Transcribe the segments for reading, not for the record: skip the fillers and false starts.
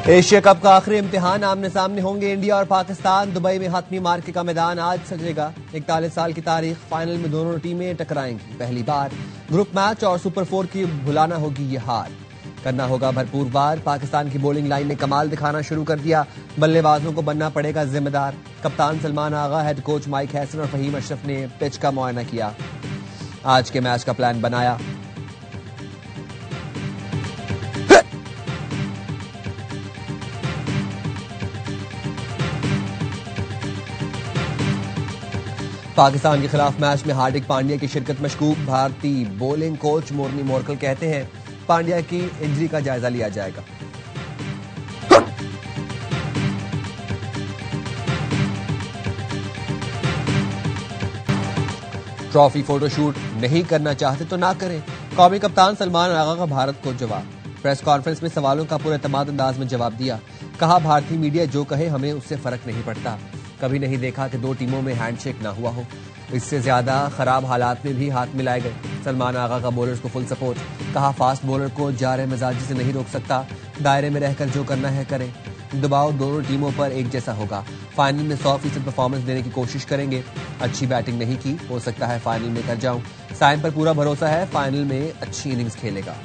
Asia cup का आखिरी इम्तिहान, आमने सामने होंगे इंडिया और पाकिस्तान। दुबई में हातमी मार्के का मैदान आज सजेगा। 41 साल की तारीख, फाइनल में दोनों टीमें टकराएंगी पहली बार। ग्रुप मैच और सुपर 4 की भुलाना होगी ये हार, करना होगा भरपूर वार। पाकिस्तान की बॉलिंग लाइन ने कमाल दिखाना शुरू कर दिया, बल्लेबाजों को बनना पड़ेगा जिम्मेदार। कप्तान सलमान आगा, हेड कोच माइक हैसन और फहीम अशरफ ने पिच का मुआयना किया, आज के मैच का प्लान बनाया। पाकिस्तान के खिलाफ मैच में हार्दिक पांड्या की शिरकत मशकूक। भारतीय बॉलिंग कोच मोर्नी मोरकल कहते हैं पांड्या की इंजरी का जायजा लिया जाएगा। ट्रॉफी फोटोशूट नहीं करना चाहते तो ना करें, कौमी कप्तान सलमान आगा का भारत को जवाब। प्रेस कॉन्फ्रेंस में सवालों का पुरएतमाद अंदाज में जवाब दिया, कहा भारतीय मीडिया जो कहे हमें उससे फर्क नहीं पड़ता। कभी नहीं देखा कि दो टीमों में हैंडशेक ना हुआ हो, इससे ज्यादा खराब हालात में भी हाथ मिलाए गए। सलमान आगा का बॉलर्स को फुल सपोर्ट, कहा फास्ट बॉलर को जारे मिजाजी से नहीं रोक सकता, दायरे में रहकर जो करना है करें। दबाव दोनों टीमों पर एक जैसा होगा, फाइनल में 100% परफॉर्मेंस देने की कोशिश करेंगे। अच्छी बैटिंग नहीं की, हो सकता है फाइनल में कर जाऊं। साइम पर पूरा भरोसा है, फाइनल में अच्छी इनिंग्स खेलेगा।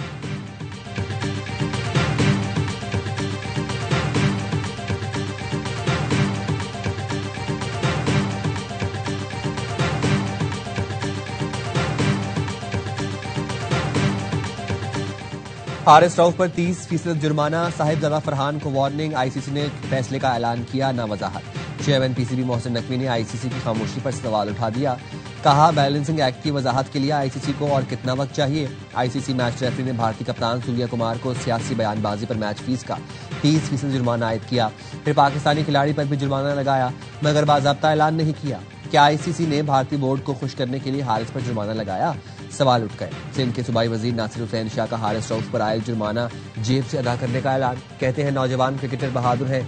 हारिस रऊफ पर 30% जुर्माना, साहिबजादा फरहान को वार्निंग। आईसीसी ने फैसले का ऐलान किया ना वजाहत। चेयरमैन पीसीबी मोहसिन नकवी ने आईसीसी की खामोशी पर सवाल उठा दिया, कहा बैलेंसिंग एक्ट की वजाहत के लिए आईसीसी को और कितना वक्त चाहिए। आईसीसी मैच रेफरी ने भारतीय कप्तान सूर्या कुमार को सियासी बयानबाजी पर मैच फीस का 30% जुर्माना आयद किया। फिर पाकिस्तानी खिलाड़ी पर भी जुर्माना लगाया, मगर बाज़ाब्ता ऐलान नहीं किया। क्या आईसीसी ने भारतीय बोर्ड को खुश करने के लिए हारिस पर जुर्माना लगाया? सवाल उठ गए। सिंध के सूबाई वजीर नासिर हुसैन शाह का हारिस रऊफ पर आयल जुर्माना जेब से अदा करने का ऐलान। कहते हैं नौजवान क्रिकेटर बहादुर हैं,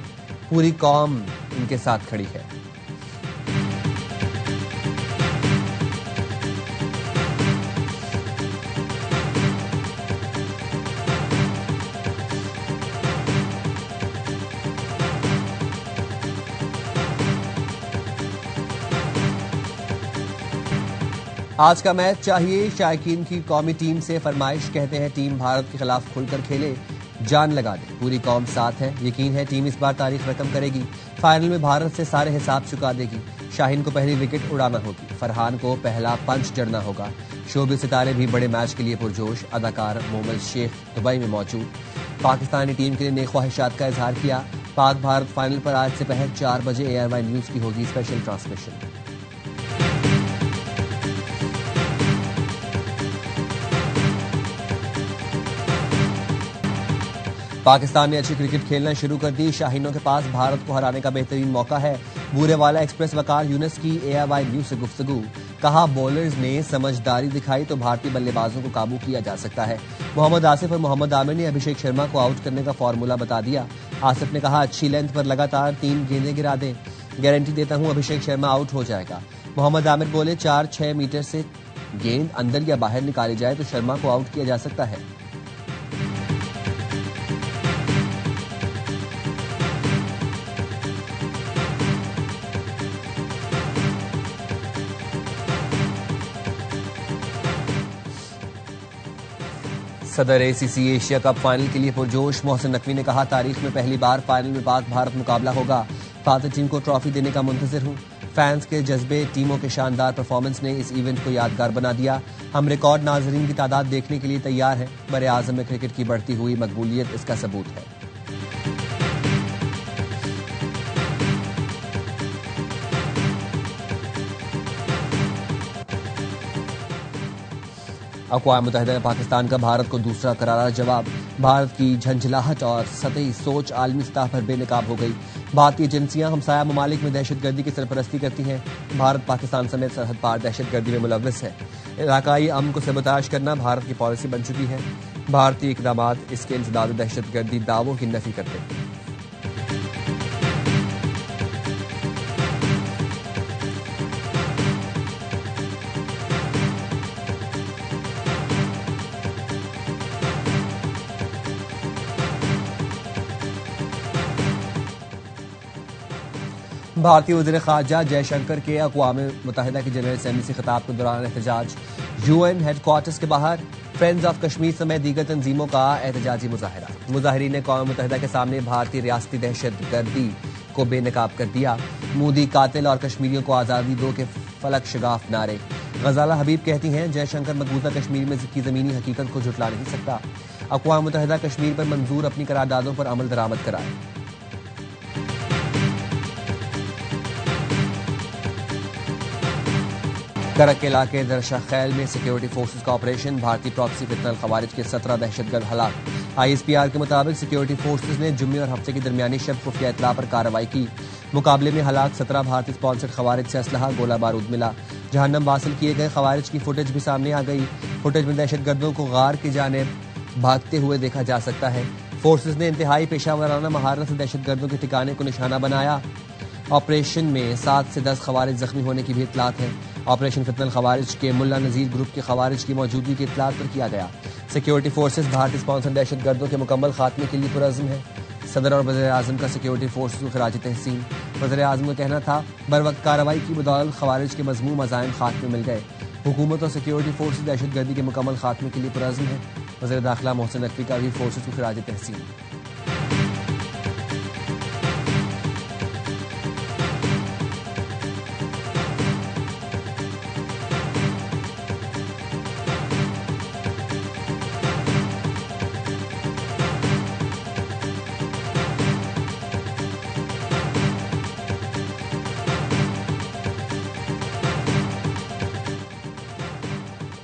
पूरी कौम उनके साथ खड़ी है। आज का मैच चाहिए, शायकीन की कौमी टीम से फरमाइश। कहते हैं टीम भारत के खिलाफ खुलकर खेले, जान लगा दे, पूरी कौम साथ है। यकीन है टीम इस बार तारीख रकम करेगी, फाइनल में भारत से सारे हिसाब चुका देगी। शाहीन को पहली विकेट उड़ाना होगी, फरहान को पहला पंच जड़ना होगा। शोबे सितारे भी बड़े मैच के लिए पुरजोश, अदाकार मोहम्मद शेख दुबई में मौजूद। पाकिस्तानी टीम के लिए नेक ख्वाहिशात का इजहार किया। पाक भारत फाइनल पर आज से पहर 4 बजे ARY न्यूज की होगी स्पेशल ट्रांसमिशन। पाकिस्तान ने अच्छी क्रिकेट खेलना शुरू कर दी, शाहीनों के पास भारत को हराने का बेहतरीन मौका है। बूरेवाला एक्सप्रेस वकार यूनुस की ARY न्यूज से गुफ्तगू, कहा बॉलर्स ने समझदारी दिखाई तो भारतीय बल्लेबाजों को काबू किया जा सकता है। मोहम्मद आसिफ और मोहम्मद आमिर ने अभिषेक शर्मा को आउट करने का फॉर्मूला बता दिया। आसिफ ने कहा अच्छी लेंथ पर लगातार 3 गेंदें गिरा दें, गारंटी देता हूं अभिषेक शर्मा आउट हो जाएगा। मोहम्मद आमिर बोले 4-6 मीटर से गेंद अंदर या बाहर निकाली जाए तो शर्मा को आउट किया जा सकता है। सदर ACC एशिया कप फाइनल के लिए पुरजोश। मोहसिन नकवी ने कहा तारीख में पहली बार फाइनल में पाक भारत मुकाबला होगा। फादर टीम को ट्रॉफी देने का मुंतजिर हूं। फैंस के जज्बे, टीमों के शानदार परफॉर्मेंस ने इस इवेंट को यादगार बना दिया। हम रिकॉर्ड नाजरीन की तादाद देखने के लिए तैयार हैं। बरे आजम में क्रिकेट की बढ़ती हुई मकबूलियत इसका सबूत है। अक़वाम मुत्तहिदा ने पाकिस्तान का भारत को दूसरा करारा जवाब। भारत की झंझलाहट और सतही सोच आलमी सतह पर बेनकाब हो गई। भारतीय एजेंसियां हमसाया ममालिक में दहशतगर्दी की सरपरस्ती करती हैं। भारत पाकिस्तान समेत सरहद पार दहशतगर्दी में मुलव्वस है। इलाकाई अमन को सबोताज करना भारत की पॉलिसी बन चुकी है। भारतीय इक़दाम इसके इंसदाद दहशतगर्दी दावों की नफी करते हैं। भारतीय वज़ीर ख़ारजा जयशंकर के अक़वाम मुत्तहिदा की जनरल असेंबली से खिताब के दौरान एहतजाज। यूएन हेडक्वार्टर्स के बाहर फ्रेंड्स ऑफ कश्मीर समेत दीगर तंजीमों का एहतजाजी मुजाहरा। मुजाहिरीन ने अक़वाम मुत्तहिदा के सामने भारतीय रियासती दहशतगर्दी को बेनकाब कर दिया। मोदी कातिल और कश्मीरियों को आज़ादी दो के फलक शगाफ नारे। गजाला हबीब कहती हैं जयशंकर मकबूजा कश्मीर में की ज़मीनी हकीकत को झुटला नहीं सकता। अक़वाम मुत्तहिदा कश्मीर पर मंजूर अपनी करारदादों पर अमल दरामद कराए। करक के इलाके दरशा खैल में सिक्योरिटी फोर्सेज का ऑपरेशन। भारतीय प्रॉक्सी फितनल खवारिज के 17 दहशतगर्द हलाक। आईएसपीआर के मुताबिक सिक्योरिटी फोर्सेज ने जुम्मे और हफ्ते की दरमियानी शब खुफिया इतला पर कार्रवाई की। मुकाबले में हलाक 17 भारतीय स्पॉन्सर्ड खवारिज से असलहा गोला बारूद मिला। जहन्नम हासिल किए गए खवारिज की फुटेज भी सामने आ गई। फुटेज में दहशतगर्दों को गार की जानिब भागते हुए देखा जा सकता है। फोर्सेज ने इंतहाई पेशावराना महारत से दहशतगर्दों के ठिकाने को निशाना बनाया। ऑपरेशन में 7 से 10 खवारिज जख्मी होने की भी इतलात है। ऑपरेशन फितनल खवारिज के मुल्ला नजीर ग्रुप के खवारिज की मौजूदगी की इतलात पर किया गया। सिक्योरिटी फोर्सेज भारतीय स्पॉन्सर दहशतगर्दों के मुकम्मल खात्मे के लिए पुरअज़्म है। सदर और वज़ीर आज़म का सिक्योरिटी फोर्सेज को खिराज तहसीन। वज़ीर आज़म का कहना था बरवक्त कार्रवाई की बदौलत खवारिज के मज़मूम अज़ाइम खात्मे मिल गए। हुकूमत और सिक्योरिटी फोर्सेज दहशतगर्दी के मुकम्मल खात्मे के लिए पुरअज़्म है। वज़ीर दाखिला मोहसिन नकवी का भी फोर्सेज को खिराज तहसीन।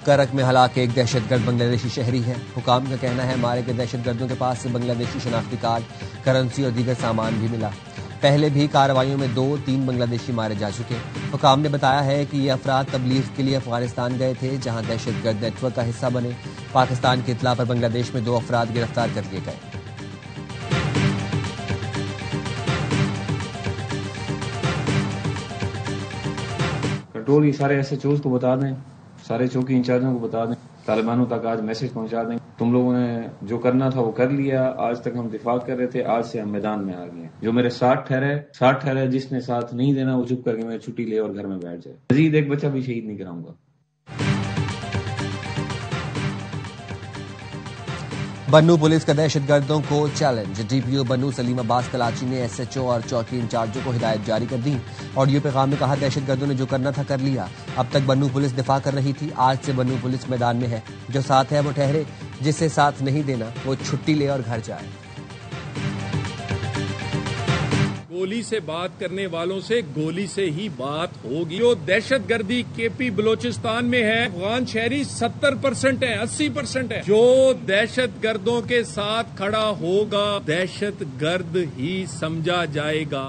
करक में हलाक एक दहशतगर्द बांग्लादेशी शहरी है। हुकाम का कहना है मारे गए दहशतगर्दों के पास से बांग्लादेशी शनाख्ती कार्ड, करेंसी और दीगर सामान भी मिला। पहले भी कार्रवाइयों में 2-3 बांग्लादेशी मारे जा चुके। हुकाम ने बताया है कि ये अफराद तबलीग के लिए अफगानिस्तान गए थे, जहां दहशतगर्द नेटवर्क का हिस्सा बने। पाकिस्तान की इतला पर बांग्लादेश में 2 अफराद गिरफ्तार कर लिए गए। कंट्रोल ये सारे SHOs को बता दें, सारे चौकी इंचार्जों को बता दें, तालिबानों तक आज मैसेज पहुंचा दें, तुम लोगों ने जो करना था वो कर लिया। आज तक हम दिफा कर रहे थे, आज से हम मैदान में आ गए। जो मेरे 60 ठहरे, जिसने साथ नहीं देना वो चुप करके मेरी छुट्टी ले और घर में बैठ जाए। मजीद एक बच्चा भी शहीद नहीं कराऊंगा। बन्नू पुलिस का दहशतगर्दों को चैलेंज। डीपीओ बन्नू सलीम अब्बास कलाची ने SHO और चौकी इंचार्जों को हिदायत जारी कर दी। ऑडियो पैगाम में कहा दहशतगर्दों ने जो करना था कर लिया। अब तक बन्नू पुलिस दिफा कर रही थी, आज से बन्नू पुलिस मैदान में है। जो साथ है वो ठहरे, जिसे साथ नहीं देना वो छुट्टी ले और घर जाए। गोली से बात करने वालों से गोली से ही बात होगी। जो दहशतगर्दी KP बलोचिस्तान में है, अफगान शहरी 70% है, 80% है। जो दहशतगर्दों के साथ खड़ा होगा दहशतगर्द ही समझा जाएगा।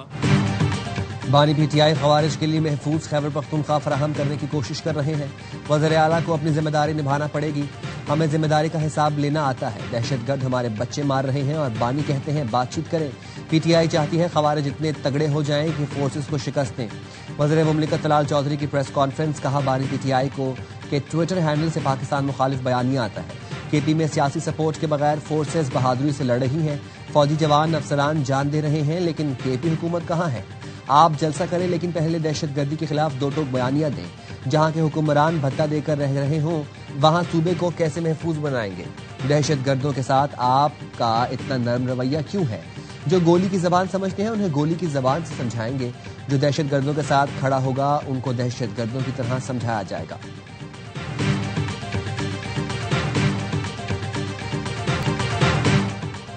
बानी PTI खवारिज के लिए महफूज खैबर पख्तूनख्वा फराहम करने की कोशिश कर रहे हैं। वज़ीर आला को अपनी जिम्मेदारी निभाना पड़ेगी। हमें जिम्मेदारी का हिसाब लेना आता है। दहशतगर्द हमारे बच्चे मार रहे हैं और बानी कहते हैं बातचीत करें। PTI चाहती है खवारिज इतने तगड़े हो जाएं कि फोर्सेस को शिकस्त दें। वज़ीर मुमलिकत तलाल चौधरी की प्रेस कॉन्फ्रेंस। कहा बानी PTI को के ट्विटर हैंडल से पाकिस्तान मुखालिफ बयानिया आता है। KP में सियासी सपोर्ट के बगैर फोर्सेस बहादुरी से लड़ रही हैं। फौजी जवान अफसरान जान दे रहे हैं, लेकिन KP हुकूमत कहाँ है? आप जलसा करें, लेकिन पहले दहशतगर्दी के खिलाफ 2 टोक बयानिया दें। जहां के हुक्मरान भत्ता देकर रह रहे हों, वहां सूबे को कैसे महफूज बनाएंगे? दहशतगर्दों के साथ आपका इतना नरम रवैया क्यों है? जो गोली की जबान समझते हैं उन्हें गोली की जबान से समझाएंगे। जो दहशतगर्दों के साथ खड़ा होगा उनको दहशतगर्दों की तरह समझाया जाएगा।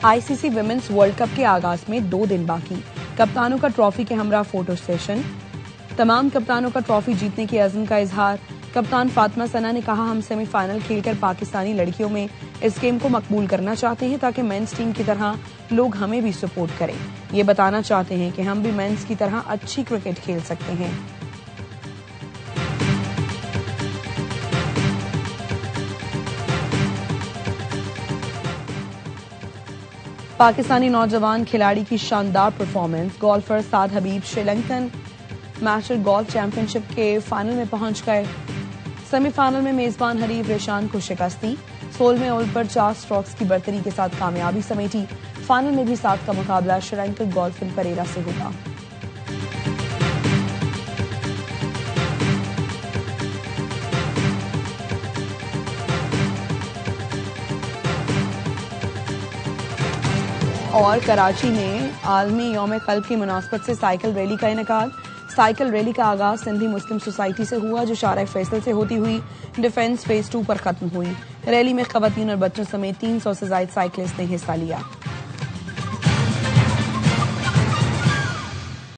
ICC विमेंस वर्ल्ड कप के आगाज में 2 दिन बाकी। कप्तानों का ट्रॉफी के हमरा फोटो सेशन। तमाम कप्तानों का ट्रॉफी जीतने की अज़्म का इजहार। कप्तान फातिमा सना ने कहा हम सेमीफाइनल खेलकर पाकिस्तानी लड़कियों में इस गेम को मकबूल करना चाहते हैं ताकि मेंस टीम की तरह लोग हमें भी सपोर्ट करें। ये बताना चाहते हैं कि हम भी मेंस की तरह अच्छी क्रिकेट खेल सकते हैं। पाकिस्तानी नौजवान खिलाड़ी की शानदार परफॉर्मेंस। गोल्फर साद हबीब श्रीलंकन मास्टर गोल्फ चैंपियनशिप के फाइनल में पहुंच गए। सेमीफाइनल में मेजबान हरीफ रेशान को शिकस्त दी। 16वें ओवर पर 4 स्ट्रोक्स की बर्तरी के साथ कामयाबी समेटी। फाइनल में भी 7 का मुकाबला श्रीलंकन गोल्फिन परेरा से होगा। और कराची में आलमी यौम कल्ब की मुनासबत से साइकिल रैली का इनेकाद। साइकिल रैली का आगाज सिंधी मुस्लिम सोसाइटी से हुआ, जो शारा फैसल से होती हुई डिफेंस फेज 2 पर खत्म हुई। रैली में खवातीन और बच्चों समेत 300 से ज्यादा साइकिलिस्ट ने हिस्सा लिया।